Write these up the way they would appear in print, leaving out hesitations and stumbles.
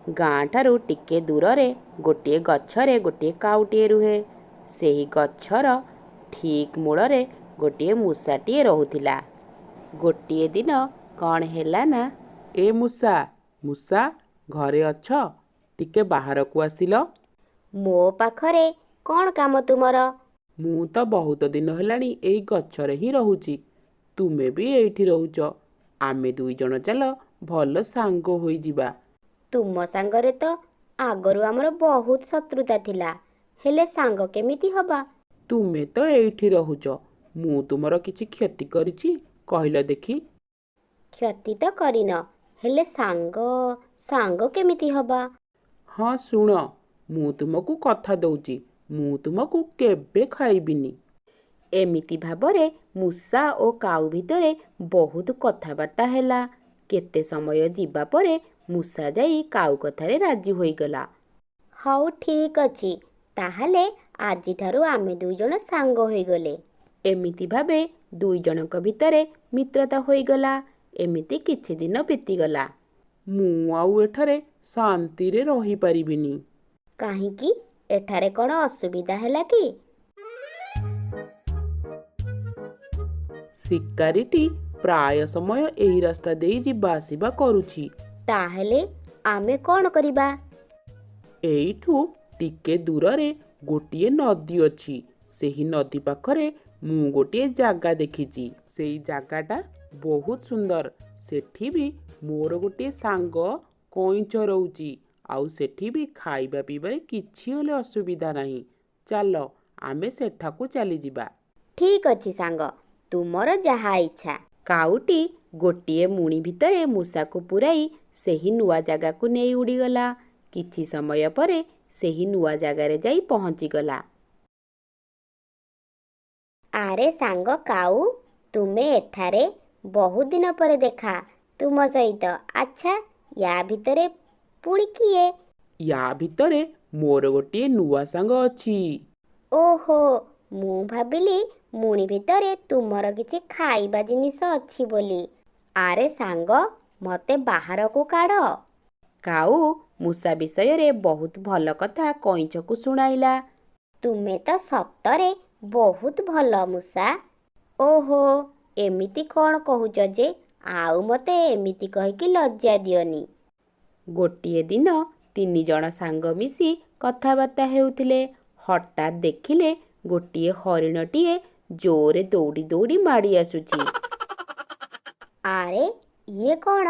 ଗାଁ ଠାରୁ ଟିକେ ଦୂରରେ ଗୋଟିଏ ଗଛରେ ଗୋଟିଏ କାଉଟିଏ ରୁହେ। ସେହି ଗଛର ଠିକ୍ ମୂଳରେ ଗୋଟିଏ ମୂଷାଟିଏ ରହୁଥିଲା। ଗୋଟିଏ ଦିନ କ'ଣ ହେଲା ନା, ଏ ମୂଷା ମୂଷା ଘରେ ଅଛ? ଟିକେ ବାହାରକୁ ଆସିଲ। ମୋ ପାଖରେ କ'ଣ କାମ ତୁମର? ମୁଁ ତ ବହୁତ ଦିନ ହେଲାଣି ଏଇ ଗଛରେ ହିଁ ରହୁଛି। ତୁମେ ବି ଏଇଠି ରହୁଛ। ଆମେ ଦୁଇ ଜଣ ଚାଲ ଭଲ ସାଙ୍ଗ ହୋଇଯିବା। ତୁମ ସାଙ୍ଗରେ ତ ଆଗରୁ ଆମର ବହୁତ ଶତ୍ରୁତା ଥିଲା, ହେଲେ ସାଙ୍ଗ କେମିତି ହବା? ତୁମେ ତ ଏଇଠି ରହୁଛ, ମୁଁ ତୁମର କିଛି କ୍ଷତି କରିଛି କହିଲ ଦେଖି? କ୍ଷତି ତ କରିନ, ହେଲେ ସାଙ୍ଗ କେମିତି ହବା? ହଁ ଶୁଣ, ମୁଁ ତୁମକୁ କଥା ଦଉଛି, ମୁଁ ତୁମକୁ କେବେ ଖାଇବିନି। ଏମିତି ଭାବରେ ମୂଷା ଓ କାଉ ଭିତରେ ବହୁତ କଥାବାର୍ତ୍ତା ହେଲା। କେତେ ସମୟ ଯିବା ପରେ ମୂଷା ଯାଇ କାଉ କଥାରେ ରାଜି ହୋଇଗଲା। ହଉ ଠିକ୍ ଅଛି, ତାହେଲେ ଆଜିଠାରୁ ଆମେ ଦୁଇ ଜଣ ସାଙ୍ଗ ହୋଇଗଲେ। ଏମିତି ଭାବେ ଦୁଇ ଜଣଙ୍କ ଭିତରେ ମିତ୍ରତା ହୋଇଗଲା। ଏମିତି କିଛି ଦିନ ବିତିଗଲା। ମୁଁ ଆଉ ଏଠାରେ ଶାନ୍ତିରେ ରହିପାରିବିନି। କାହିଁକି? ଏଠାରେ କ'ଣ ଅସୁବିଧା ହେଲା କି? ଶିକାରୀଟି ପ୍ରାୟ ସମୟ ଏହି ରାସ୍ତା ଦେଇ ଯିବା ଆସିବା କରୁଛି। ତାହେଲେ ଆମେ କ'ଣ କରିବା? ଏଇଠୁ ଟିକେ ଦୂରରେ ଗୋଟିଏ ନଦୀ ଅଛି। ସେହି ନଦୀ ପାଖରେ ମୁଁ ଗୋଟିଏ ଜାଗା ଦେଖିଛି। ସେଇ ଜାଗାଟା ବହୁତ ସୁନ୍ଦର। ସେଠି ବି ମୋର ଗୋଟିଏ ସାଙ୍ଗ କଇଁଛ ରହୁଛି। ଆଉ ସେଠି ବି ଖାଇବା ପିଇବାରେ କିଛି ହେଲେ ଅସୁବିଧା ନାହିଁ। ଚାଲ ଆମେ ସେଠାକୁ ଚାଲିଯିବା। ଠିକ୍ ଅଛି ସାଙ୍ଗ, ତୁମର ଯାହା ଇଚ୍ଛା। କାଉଟି ଗୋଟିଏ ମୁଣି ଭିତରେ ମୂଷାକୁ ପୁରାଇ ସେହି ନୂଆ ଜାଗାକୁ ନେଇ ଉଡ଼ିଗଲା। କିଛି ସମୟ ପରେ ସେହି ନୂଆ ଜାଗାରେ ଯାଇ ପହଞ୍ଚିଗଲା। ଆରେ ସାଙ୍ଗ କାଉ, ତୁମେ ଏଠାରେ? ବହୁତ ଦିନ ପରେ ଦେଖା ତୁମ ସହିତ। ଆଚ୍ଛା, ୟା ଭିତରେ ପୁଣି କିଏ? ୟା ଭିତରେ ମୋର ଗୋଟିଏ ନୂଆ ସାଙ୍ଗ ଅଛି। ଓହୋ, ମୁଁ ଭାବିଲି ମୁଣି ଭିତରେ ତୁମର କିଛି ଖାଇବା ଜିନିଷ ଅଛି ବୋଲି। ଆରେ ସାଙ୍ଗ, ମୋତେ ବାହାରକୁ କାଢ଼। କାଉ ମୂଷା ବିଷୟରେ ବହୁତ ଭଲ କଥା କଇଁଛକୁ ଶୁଣାଇଲା। ତୁମେ ତ ସତରେ ବହୁତ ଭଲ ମୂଷା। ଓହୋ, ଏମିତି କ'ଣ କହୁଛ ଯେ? ଆଉ ମୋତେ ଏମିତି କହିକି ଲଜ୍ଜା ଦିଅନି। ଗୋଟିଏ ଦିନ ତିନି ଜଣ ସାଙ୍ଗ ମିଶି କଥାବାର୍ତ୍ତା ହେଉଥିଲେ। ହଠାତ୍ ଦେଖିଲେ ଗୋଟିଏ ହରିଣଟିଏ ଜୋରେ ଦୌଡ଼ି ଦୌଡ଼ି ମାଡ଼ି ଆସୁଛି। ଆରେ ଇଏ କ'ଣ?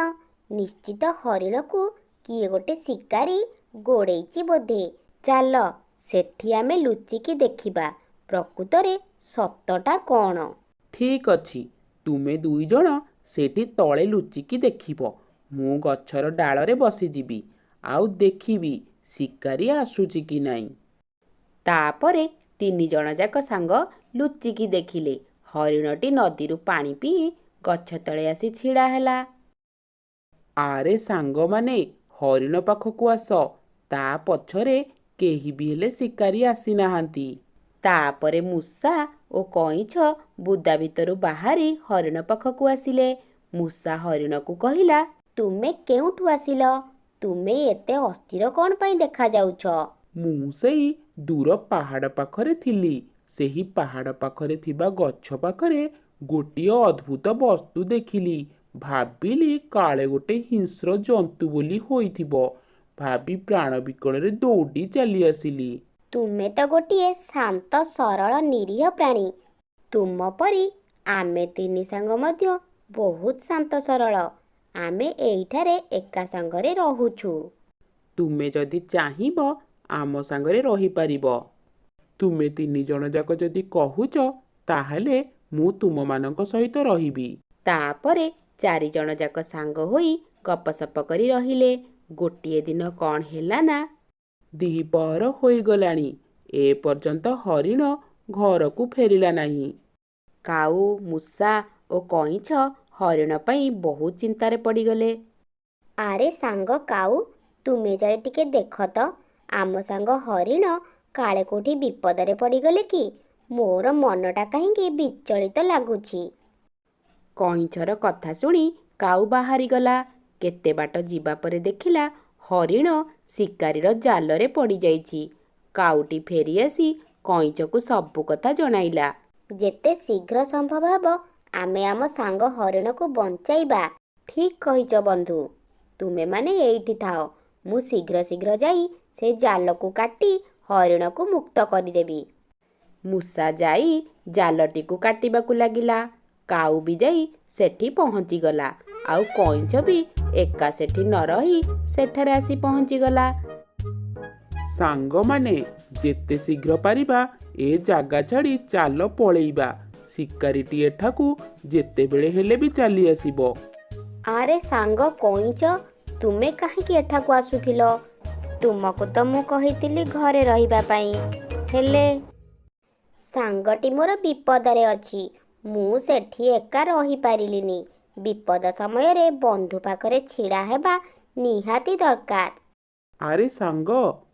ନିଶ୍ଚିତ ହରିଣକୁ କିଏ ଗୋଟେ ଶିକାରୀ ଗୋଡ଼େଇଛି ବୋଧେ। ଚାଲ ସେଠି ଆମେ ଲୁଚିକି ଦେଖିବା ପ୍ରକୃତରେ ସତଟା କ'ଣ। ଠିକ୍ ଅଛି, ତୁମେ ଦୁଇ ଜଣ ସେଠି ତଳେ ଲୁଚିକି ଦେଖିବ। ମୁଁ ଗଛର ଡାଳରେ ବସିଯିବି ଆଉ ଦେଖିବି ଶିକାରୀ ଆସୁଛି କି ନାହିଁ। ତାପରେ ତିନି ଜଣ ଯାକ ସାଙ୍ଗ ଲୁଚିକି ଦେଖିଲେ ହରିଣଟି ନଦୀରୁ ପାଣି ପିଇ ଗଛ ତଳେ ଆସି ଛିଡ଼ା ହେଲା। ଆରେ ସାଙ୍ଗମାନେ, ହରିଣ ପାଖକୁ ଆସ। ତା ପଛରେ କେହି ବି ହେଲେ ଶିକାରୀ ଆସିନାହାନ୍ତି। ତାପରେ ମୂଷା ଓ କଇଁଛ ବୁଦା ଭିତରୁ ବାହାରି ହରିଣ ପାଖକୁ ଆସିଲେ। ମୂଷା ହରିଣକୁ କହିଲା, ତୁମେ କେଉଁଠୁ ଆସିଲ? ତୁମେ ଏତେ ଅସ୍ଥିର କ'ଣ ପାଇଁ ଦେଖାଯାଉଛ? ମୁଁ ସେଇ ଦୂର ପାହାଡ଼ ପାଖରେ ଥିଲି। ସେହି ପାହାଡ଼ ପାଖରେ ଥିବା ଗଛ ପାଖରେ ଗୋଟିଏ ଅଦ୍ଭୁତ ବସ୍ତୁ ଦେଖିଲି। ଭାବିଲି କାଳେ ଗୋଟେ ହିଂସ୍ର ଜନ୍ତୁ ବୋଲି ହୋଇଥିବ। ଭାବି ପ୍ରାଣ ବିକଳରେ ଦୌଡ଼ି ଚାଲି ଆସିଲି। ତୁମେ ତ ଗୋଟିଏ ଶାନ୍ତ ସରଳ ନିରୀହ ପ୍ରାଣୀ। ତୁମ ପରି ଆମେ ତିନି ସାଙ୍ଗ ମଧ୍ୟ ବହୁତ ଶାନ୍ତ ସରଳ। ଆମେ ଏଇଠାରେ ଏକା ସାଙ୍ଗରେ ରହୁଛୁ। ତୁମେ ଯଦି ଚାହିଁବ ଆମ ସାଙ୍ଗରେ ରହିପାରିବ। ତୁମେ ତିନି ଜଣ ଯାକ ଯଦି କହୁଛ, ତାହେଲେ ମୁଁ ତୁମମାନଙ୍କ ସହିତ ରହିବି। ତାପରେ ଚାରି ଜଣ ଯାକ ସାଙ୍ଗ ହୋଇ ଗପସପ କରି ରହିଲେ। ଗୋଟିଏ ଦିନ କ'ଣ ହେଲା ନା, ଦ୍ୱିପହର ହୋଇଗଲାଣି। ଏ ପର୍ଯ୍ୟନ୍ତ ହରିଣ ଘରକୁ ଫେରିଲା ନାହିଁ। କାଉ, ମୂଷା ଓ କଇଁଛ ହରିଣ ପାଇଁ ବହୁତ ଚିନ୍ତାରେ ପଡ଼ିଗଲେ। ଆରେ ସାଙ୍ଗ କାଉ, ତୁମେ ଯାଇ ଟିକେ ଦେଖ ତ, ଆମ ସାଙ୍ଗ ହରିଣ କାଳେ କୋଉଠି ବିପଦରେ ପଡ଼ିଗଲେ କି? ମୋର ମନଟା କାହିଁକି ବିଚଳିତ ଲାଗୁଛି। କଇଁଛର କଥା ଶୁଣି କାଉ ବାହାରିଗଲା। କେତେ ବାଟ ଯିବା ପରେ ଦେଖିଲା ହରିଣ ଶିକାରୀର ଜାଲରେ ପଡ଼ିଯାଇଛି। କାଉଟି ଫେରିଆସି କଇଁଚକୁ ସବୁ କଥା ଜଣାଇଲା। ଯେତେ ଶୀଘ୍ର ସମ୍ଭବ ହେବ ଆମେ ଆମ ସାଙ୍ଗ ହରିଣକୁ ବଞ୍ଚାଇବା। ଠିକ୍ କହିଛ ବନ୍ଧୁ। ତୁମେମାନେ ଏଇଠି ଥାଅ, ମୁଁ ଶୀଘ୍ର ଶୀଘ୍ର ଯାଇ ସେ ଜାଲକୁ କାଟି ହରିଣକୁ ମୁକ୍ତ କରିଦେବି। ମୂଷା ଯାଇ ଜାଲଟିକୁ କାଟିବାକୁ ଲାଗିଲା। କାଉ ବି ଯାଇ ସେଠି ପହଞ୍ଚିଗଲା। ଆଉ କଇଁଛ ବି ଏକା ସେଠି ନ ରହି ସେଠାରେ ଆସି ପହଞ୍ଚିଗଲା। ସାଙ୍ଗମାନେ, ଯେତେ ଶୀଘ୍ର ପାରିବା ଏ ଜାଗା ଛାଡ଼ି ଚାଲ ପଳେଇବା। ଶିକାରୀଟି ଏଠାକୁ ଯେତେବେଳେ ହେଲେ ବି ଚାଲି ଆସିବ। ଆରେ ସାଙ୍ଗ କଇଁଛ, ତୁମେ କାହିଁକି ଏଠାକୁ ଆସୁଥିଲ? ତୁମକୁ ତ ମୁଁ କହିଥିଲି ଘରେ ରହିବା ପାଇଁ। ହେଲେ ସାଙ୍ଗଟି ମୋର ବିପଦରେ ଅଛି। ମୁଁ ସେଠି ଏକା ରହିପାରିଲିନି। ବିପଦ ସମୟରେ ବନ୍ଧୁ ପାଖରେ ଛିଡ଼ା ହେବା ନିହାତି ଦରକାର। ଆରେ ସାଙ୍ଗ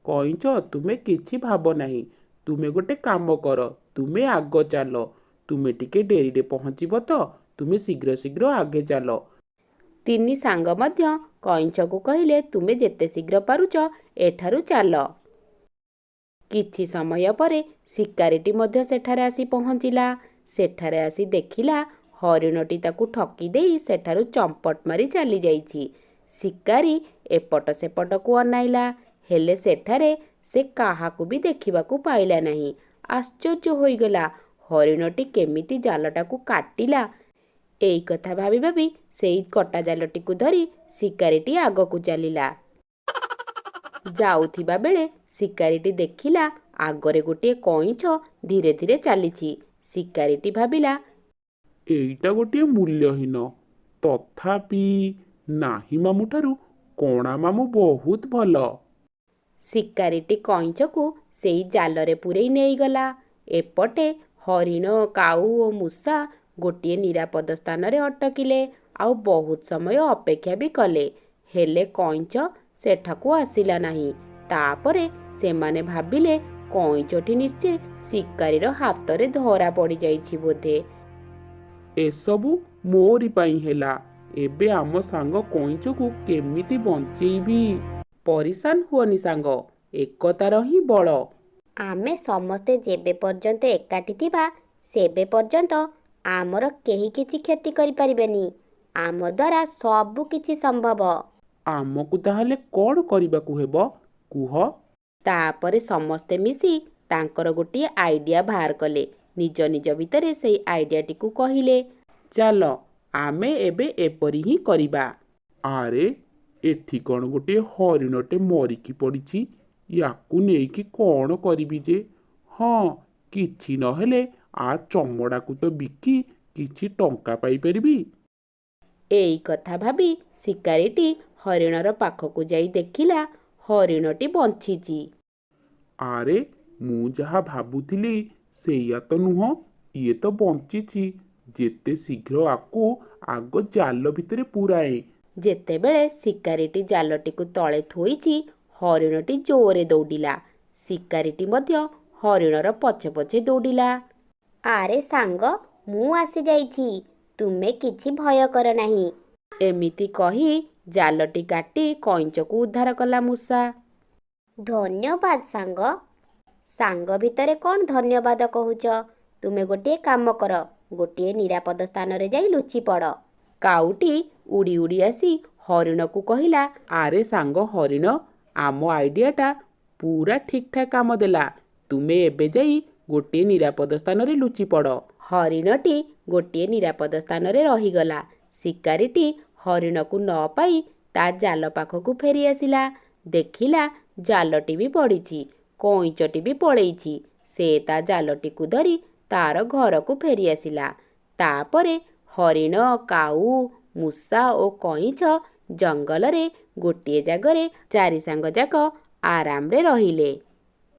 କଇଁଛ, ତୁମେ କିଛି ଭାବ ନାହିଁ। ତୁମେ ଗୋଟେ କାମ କର, ତୁମେ ଆଗ ଚାଲ। ତୁମେ ଟିକେ ଡେରିରେ ପହଞ୍ଚିବ ତ ତୁମେ ଶୀଘ୍ର ଶୀଘ୍ର ଆଗେ ଚାଲ। ତିନି ସାଙ୍ଗ ମଧ୍ୟ କଇଁଛକୁ କହିଲେ, ତୁମେ ଯେତେ ଶୀଘ୍ର ପାରୁଛ ଏଠାରୁ ଚାଲ। କିଛି ସମୟ ପରେ ଶିକାରୀଟି ମଧ୍ୟ ସେଠାରେ ଆସି ପହଞ୍ଚିଲା। ସେଠାରେ ଆସି ଦେଖିଲା ହରିଣଟି ତାକୁ ଠକି ଦେଇ ସେଠାରୁ ଚମ୍ପଟ ମାରି ଚାଲିଯାଇଛି। ଶିକାରୀ ଏପଟ ସେପଟକୁ ଅନାଇଲା, ହେଲେ ସେଠାରେ ସେ କାହାକୁ ବି ଦେଖିବାକୁ ପାଇଲା ନାହିଁ। ଆଶ୍ଚର୍ଯ୍ୟ ହୋଇଗଲା, ହରିଣଟି କେମିତି ଜାଲଟାକୁ କାଟିଲା। ଏଇ କଥା ଭାବି ଭାବି ସେଇ କଟା ଜାଲଟିକୁ ଧରି ଶିକାରୀଟି ଆଗକୁ ଚାଲିଲା। ଯାଉଥିବା ବେଳେ ଶିକାରୀଟି ଦେଖିଲା ଆଗରେ ଗୋଟିଏ କଇଁଛ ଧୀରେ ଧୀରେ ଚାଲିଛି। ଶିକାରୀଟି ଭାବିଲା, ଏଇଟା ଗୋଟିଏ ମୂଲ୍ୟହୀନ, ତଥାପି ନାହିଁ ମାମୁଁଠାରୁ କଣା ମାମୁଁ ବହୁତ ଭଲ। ଶିକାରୀଟି କଇଁଛକୁ ସେଇ ଜାଲରେ ପୂରେଇ ନେଇଗଲା। ଏପଟେ ହରିଣ, କାଉ ଓ ମୂଷା ଗୋଟିଏ ନିରାପଦ ସ୍ଥାନରେ ଅଟକିଲେ। ଆଉ ବହୁତ ସମୟ ଅପେକ୍ଷା ବି କଲେ, ହେଲେ କଇଁଛ ସେଠାକୁ ଆସିଲା ନାହିଁ। ତାପରେ ସେମାନେ ଭାବିଲେ କଇଁଛଟି ନିଶ୍ଚୟ ଶିକାରୀର ହାତରେ ଧରା ପଡ଼ିଯାଇଛି ବୋଧେ। ଏସବୁ ମୋରି ପାଇଁ ହେଲା। ଏବେ ଆମ ସାଙ୍ଗ କଇଁଛକୁ କେମିତି ବଞ୍ଚେଇବି? ପରିଶାନ ହୁଅନି ସାଙ୍ଗ, ଏକତାର ହିଁ ବଳ। ଆମେ ସମସ୍ତେ ଯେବେ ପର୍ଯ୍ୟନ୍ତ ଏକାଠି ଥିବା ସେବେ ପର୍ଯ୍ୟନ୍ତ ଆମର କେହି କିଛି କ୍ଷତି କରିପାରିବେନି। ଆମ ଦ୍ୱାରା ସବୁ କିଛି ସମ୍ଭବ। ଆମକୁ ତାହେଲେ କ'ଣ କରିବାକୁ ହେବ କୁହ? ତାପରେ ସମସ୍ତେ ମିଶି ତାଙ୍କର ଗୋଟିଏ ଆଇଡିଆ ବାହାର କଲେ। ନିଜ ନିଜ ଭିତରେ ସେଇ ଆଇଡିଆଟିକୁ କହିଲେ, ଚାଲ ଆମେ ଏବେ ଏପରି ହିଁ କରିବା। ଆରେ ଏଠି କ'ଣ ଗୋଟିଏ ହରିଣଟେ ମରିକି ପଡ଼ିଛି। ୟାକୁ ନେଇକି କ'ଣ କରିବି ଯେ? ହଁ, କିଛି ନହେଲେ ଆ ଚମଡ଼ାକୁ ତ ବିକି କିଛି ଟଙ୍କା ପାଇପାରିବି। ଏଇ କଥା ଭାବି ଶିକାରୀଟି ହରିଣର ପାଖକୁ ଯାଇ ଦେଖିଲା ହରିଣଟି ବଞ୍ଚିଛି। ଆରେ ମୁଁ ଯାହା ଭାବୁଥିଲି ସେଇଆ ତ ନୁହଁ, ଇଏ ତ ବଞ୍ଚିଛି। ଯେତେ ଶୀଘ୍ର ଆକୁ ଆଗ ଜାଲ ଭିତରେ ପୁରାଏ। ଯେତେବେଳେ ଶିକାରୀଟି ଜାଲଟିକୁ ତଳେ ଥୋଇଛି, ହରିଣଟି ଜୋରରେ ଦୌଡ଼ିଲା। ଶିକାରୀଟି ମଧ୍ୟ ହରିଣର ପଛେ ପଛେ ଦୌଡ଼ିଲା। ଆରେ ସାଙ୍ଗ, ମୁଁ ଆସିଯାଇଛି, ତୁମେ କିଛି ଭୟ କର ନାହିଁ। ଏମିତି କହି ଜାଲଟି କାଟି କଇଁଛକୁ ଉଦ୍ଧାର କଲା ମୂଷା। ଧନ୍ୟବାଦ ସାଙ୍ଗ। ସାଙ୍ଗ ଭିତରେ କ'ଣ ଧନ୍ୟବାଦ କହୁଛ? ତୁମେ ଗୋଟିଏ କାମ କର, ଗୋଟିଏ ନିରାପଦ ସ୍ଥାନରେ ଯାଇ ଲୁଚି ପଡ଼। କାଉଟି ଉଡ଼ି ଉଡ଼ି ଆସି ହରିଣକୁ କହିଲା, ଆରେ ସାଙ୍ଗ ହରିଣ, ଆମ ଆଇଡିଆଟା ପୁରା ଠିକ୍ ଠାକ୍ କାମ ଦେଲା। ତୁମେ ଏବେ ଯାଇ ଗୋଟିଏ ନିରାପଦ ସ୍ଥାନରେ ଲୁଚି ପଡ଼। ହରିଣଟି ଗୋଟିଏ ନିରାପଦ ସ୍ଥାନରେ ରହିଗଲା। ଶିକାରୀଟି ହରିଣକୁ ନ ପାଇ ତା ଜାଲ ପାଖକୁ ଫେରି ଆସିଲା। ଦେଖିଲା ଜାଲଟି ବି ପଡ଼ିଛି, କଇଁଚଟି ବି ପଳେଇଛି। ସେ ତା ଜାଲଟିକୁ ଧରି ତାର ଘରକୁ ଫେରି ଆସିଲା। ତାପରେ ହରିଣ, କାଉ, ମୂଷା ଓ କଇଁଛ ଜଙ୍ଗଲରେ ଗୋଟିଏ ଜାଗାରେ ଚାରି ସାଙ୍ଗ ଯାକ ଆରାମରେ ରହିଲେ।